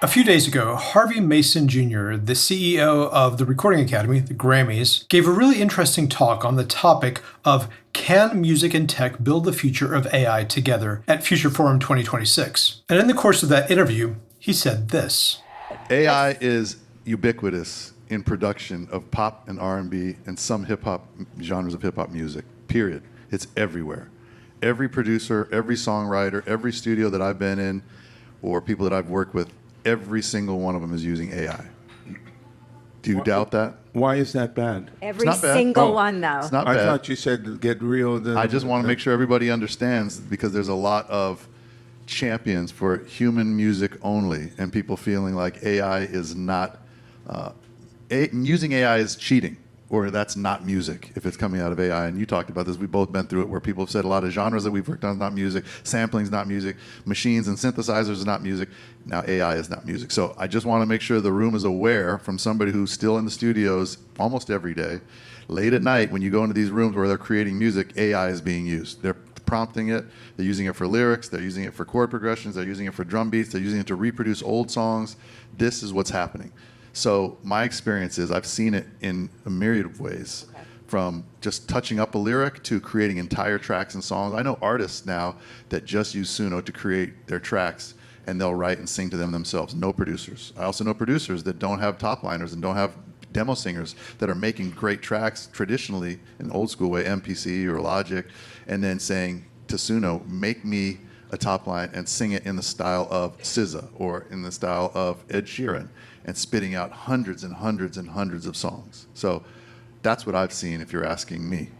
A few days ago, Harvey Mason Jr., the CEO of the Recording Academy, the Grammys, gave a really interesting talk on the topic of can music and tech build the future of AI together at Future Forum 2026. And in the course of that interview, he said this. AI is ubiquitous in production of pop and R&B and some hip-hop genres of hip-hop music, period. It's everywhere. Every producer, every songwriter, every studio that I've been in, or people that I've worked with, every single one of them is using AI. Do you doubt that? Why is that bad? Every not bad. single one, though. It's not I bad. thought you said get real. I just want to make sure everybody understands, because there's a lot of champions for human music only, and people feeling like AI is not, using AI is cheating, or that's not music if it's coming out of AI. And you talked about this, we've both been through it, where people have said a lot of genres that we've worked on is not music, sampling is not music, machines and synthesizers is not music, now AI is not music. So I just want to make sure the room is aware, from somebody who's still in the studios almost every day, late at night when you go into these rooms where they're creating music, AI is being used. They're prompting it, they're using it for lyrics, they're using it for chord progressions, they're using it for drum beats, they're using it to reproduce old songs. This is what's happening. So my experience is I've seen it in a myriad of ways, from just touching up a lyric to creating entire tracks and songs. I know artists now that just use Suno to create their tracks, and they'll write and sing to them themselves, no producers. I also know producers that don't have top liners and don't have demo singers that are making great tracks traditionally in an old school way, MPC or Logic, and then saying to Suno, make me a top line and sing it in the style of SZA or in the style of Ed Sheeran, and spitting out hundreds and hundreds and hundreds of songs. So that's what I've seen, if you're asking me.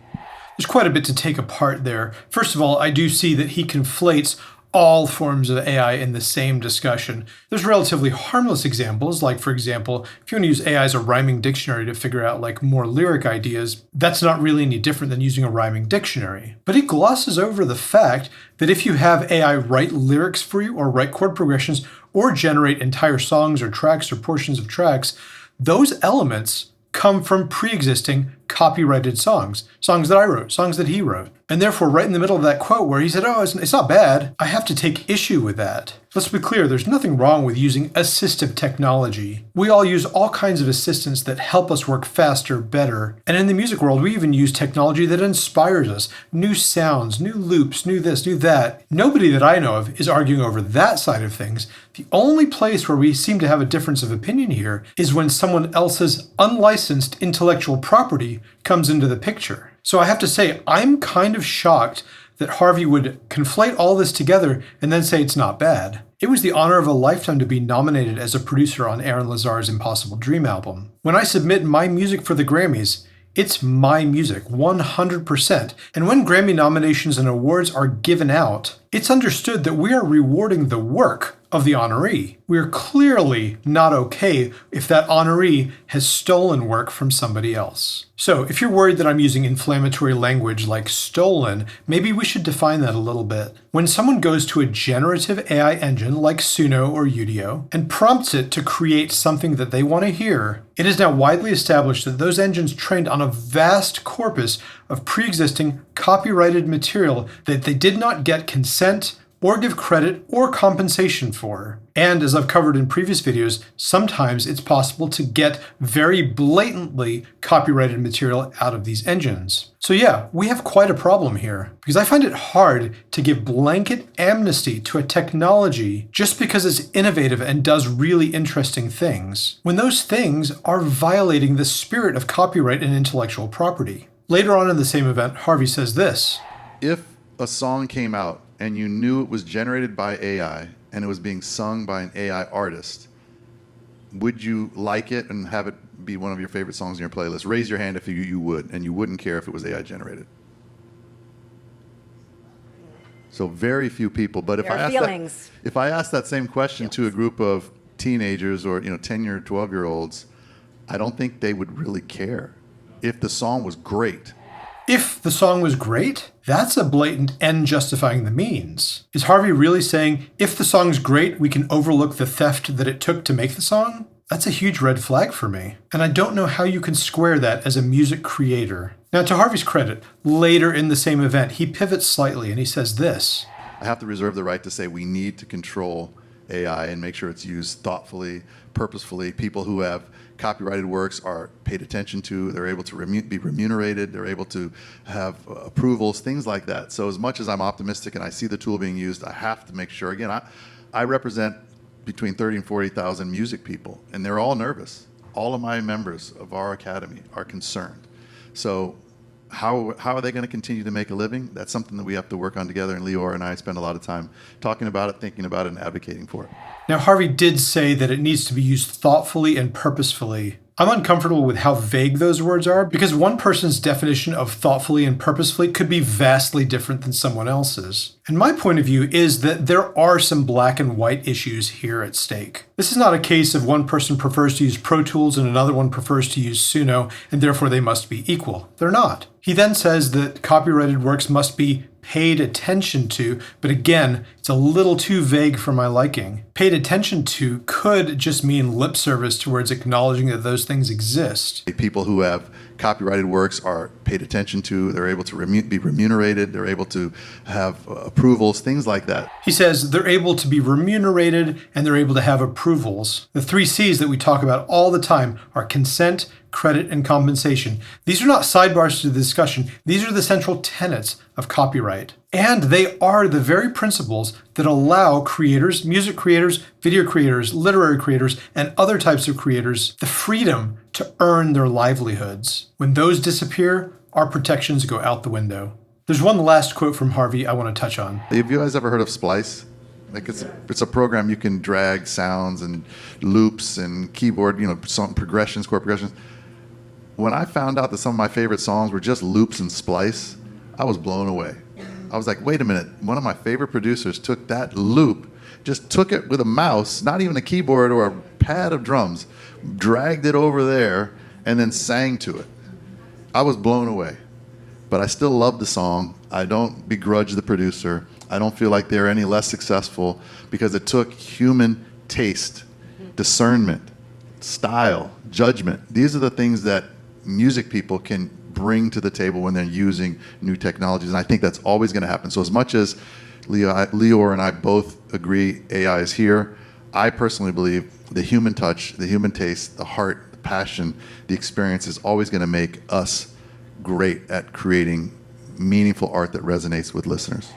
There's quite a bit to take apart there. First of all, I do see that he conflates all forms of AI in the same discussion. There's relatively harmless examples, like, for example, if you want to use AI as a rhyming dictionary to figure out like more lyric ideas, that's not really any different than using a rhyming dictionary. But he glosses over the fact that if you have AI write lyrics for you, or write chord progressions, or generate entire songs or tracks or portions of tracks, those elements come from pre-existing copyrighted songs that I wrote, songs that he wrote. And therefore, right in the middle of that quote where he said, oh, it's not bad, I have to take issue with that. Let's be clear, there's nothing wrong with using assistive technology. We all use all kinds of assistants that help us work faster, better. And in the music world, we even use technology that inspires us. New sounds, new loops, new this, new that. Nobody that I know of is arguing over that side of things. The only place where we seem to have a difference of opinion here is when someone else's unlicensed intellectual property comes into the picture. So I have to say, I'm kind of shocked that Harvey would conflate all this together and then say it's not bad. It was the honor of a lifetime to be nominated as a producer on Aaron Lazar's Impossible Dream album. When I submit my music for the Grammys, it's my music, 100%. And when Grammy nominations and awards are given out, it's understood that we are rewarding the work of the honoree. We are clearly not okay if that honoree has stolen work from somebody else. So if you're worried that I'm using inflammatory language like stolen, maybe we should define that a little bit. When someone goes to a generative AI engine like Suno or Udio and prompts it to create something that they want to hear, it is now widely established that those engines trained on a vast corpus of pre-existing copyrighted material that they did not get consent or give credit or compensation for. And as I've covered in previous videos, sometimes it's possible to get very blatantly copyrighted material out of these engines. So yeah, we have quite a problem here, because I find it hard to give blanket amnesty to a technology just because it's innovative and does really interesting things, when those things are violating the spirit of copyright and intellectual property. Later on in the same event, Harvey says this. If a song came out and you knew it was generated by AI and it was being sung by an AI artist, would you like it and have it be one of your favorite songs in your playlist? Raise your hand if you would, and you wouldn't care if it was AI generated. So very few people. But if I ask that same question to a group of teenagers or 10 or 12-year-olds, I don't think they would really care if the song was great. If the song was great, that's a blatant end justifying the means. Is Harvey really saying, if the song's great, we can overlook the theft that it took to make the song? That's a huge red flag for me. And I don't know how you can square that as a music creator. Now, to Harvey's credit, later in the same event, he pivots slightly and he says this. I have to reserve the right to say we need to control AI and make sure it's used thoughtfully, purposefully. People who have copyrighted works are paid attention to. They're able to be remunerated. They're able to have approvals, things like that. So as much as I'm optimistic and I see the tool being used, I have to make sure. Again, I represent between 30 and 40,000 music people, and they're all nervous. All of my members of our academy are concerned. So how are they going to continue to make a living? That's something that we have to work on together, and Lior and I spend a lot of time talking about it, thinking about it, and advocating for it. Now, Harvey did say that it needs to be used thoughtfully and purposefully. I'm uncomfortable with how vague those words are because one person's definition of thoughtfully and purposefully could be vastly different than someone else's. And my point of view is that there are some black and white issues here at stake. This is not a case of one person prefers to use Pro Tools and another one prefers to use Suno, and therefore they must be equal. They're not. He then says that copyrighted works must be paid attention to, but again, it's a little too vague for my liking. Paid attention to could just mean lip service towards acknowledging that those things exist. People who have copyrighted works are paid attention to. They're able to be remunerated. They're able to have approvals, things like that. He says they're able to be remunerated and they're able to have approvals. The 3 C's that we talk about all the time are consent, credit, and compensation. These are not sidebars to the discussion. These are the central tenets of copyright. And they are the very principles that allow creators, music creators, video creators, literary creators, and other types of creators the freedom to earn their livelihoods. When those disappear, our protections go out the window. There's one last quote from Harvey I want to touch on. Have you guys ever heard of Splice? Like it's a program you can drag sounds and loops and keyboard, song progressions, chord progressions. When I found out that some of my favorite songs were just loops and splice, I was blown away. I was like, wait a minute, one of my favorite producers took that loop, just took it with a mouse, not even a keyboard or a pad of drums, dragged it over there, and then sang to it. I was blown away. But I still love the song. I don't begrudge the producer. I don't feel like they're any less successful because it took human taste, discernment, style, judgment. These are the things that music people can bring to the table when they're using new technologies, and I think that's always going to happen. So as much as Lior and I both agree AI is here, I personally believe the human touch, the human taste, the heart, the passion, the experience is always going to make us great at creating meaningful art that resonates with listeners.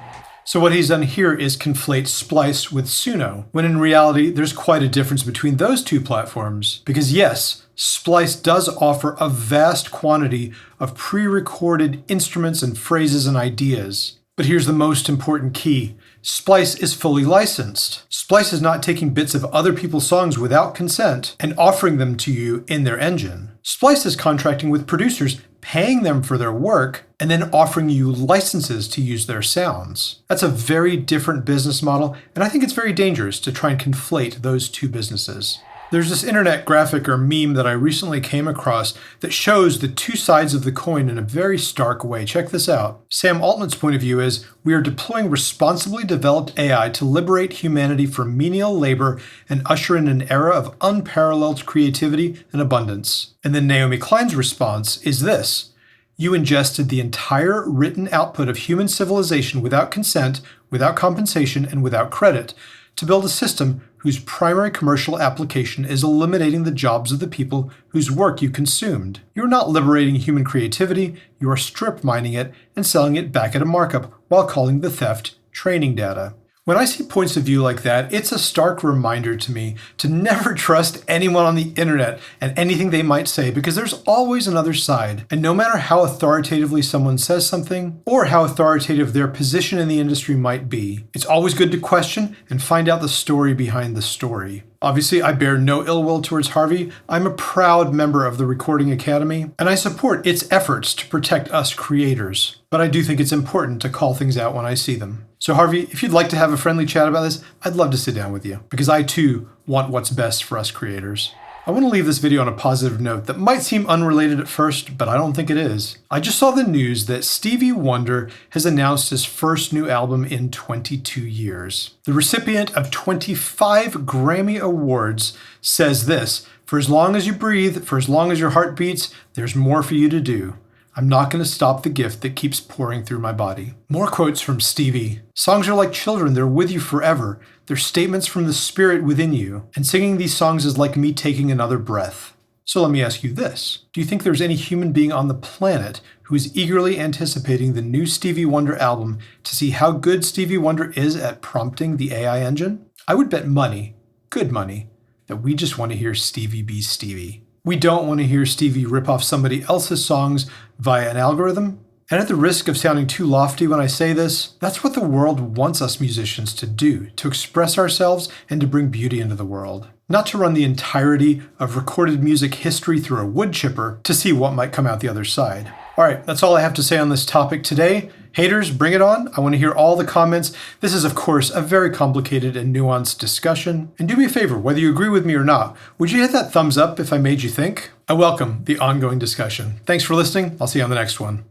So what he's done here is conflate Splice with Suno, when in reality, there's quite a difference between those two platforms. Because yes, Splice does offer a vast quantity of pre-recorded instruments and phrases and ideas. But here's the most important key. Splice is fully licensed. Splice is not taking bits of other people's songs without consent and offering them to you in their engine. Splice is contracting with producers, paying them for their work, and then offering you licenses to use their sounds. That's a very different business model, and I think it's very dangerous to try and conflate those two businesses. There's this internet graphic or meme that I recently came across that shows the two sides of the coin in a very stark way. Check this out. Sam Altman's point of view is, we are deploying responsibly developed AI to liberate humanity from menial labor and usher in an era of unparalleled creativity and abundance. And then Naomi Klein's response is this: you ingested the entire written output of human civilization without consent, without compensation, and without credit, to build a system whose primary commercial application is eliminating the jobs of the people whose work you consumed. You're not liberating human creativity, you are strip mining it and selling it back at a markup while calling the theft training data. When I see points of view like that, it's a stark reminder to me to never trust anyone on the internet and anything they might say, because there's always another side. And no matter how authoritatively someone says something, or how authoritative their position in the industry might be, it's always good to question and find out the story behind the story. Obviously, I bear no ill will towards Harvey. I'm a proud member of the Recording Academy, and I support its efforts to protect us creators. But I do think it's important to call things out when I see them. So Harvey, if you'd like to have a friendly chat about this, I'd love to sit down with you, because I too want what's best for us creators. I want to leave this video on a positive note that might seem unrelated at first, but I don't think it is. I just saw the news that Stevie Wonder has announced his first new album in 22 years. The recipient of 25 Grammy Awards says this: for as long as you breathe, for as long as your heart beats, there's more for you to do. I'm not going to stop the gift that keeps pouring through my body. More quotes from Stevie. Songs are like children, they're with you forever. They're statements from the spirit within you. And singing these songs is like me taking another breath. So let me ask you this. Do you think there's any human being on the planet who is eagerly anticipating the new Stevie Wonder album to see how good Stevie Wonder is at prompting the AI engine? I would bet money, good money, that we just want to hear Stevie be Stevie. We don't want to hear Stevie rip off somebody else's songs via an algorithm. And at the risk of sounding too lofty when I say this, that's what the world wants us musicians to do, to express ourselves and to bring beauty into the world. Not to run the entirety of recorded music history through a wood chipper to see what might come out the other side. All right, that's all I have to say on this topic today. Haters, bring it on. I want to hear all the comments. This is, of course, a very complicated and nuanced discussion. And do me a favor, whether you agree with me or not, would you hit that thumbs up if I made you think? I welcome the ongoing discussion. Thanks for listening. I'll see you on the next one.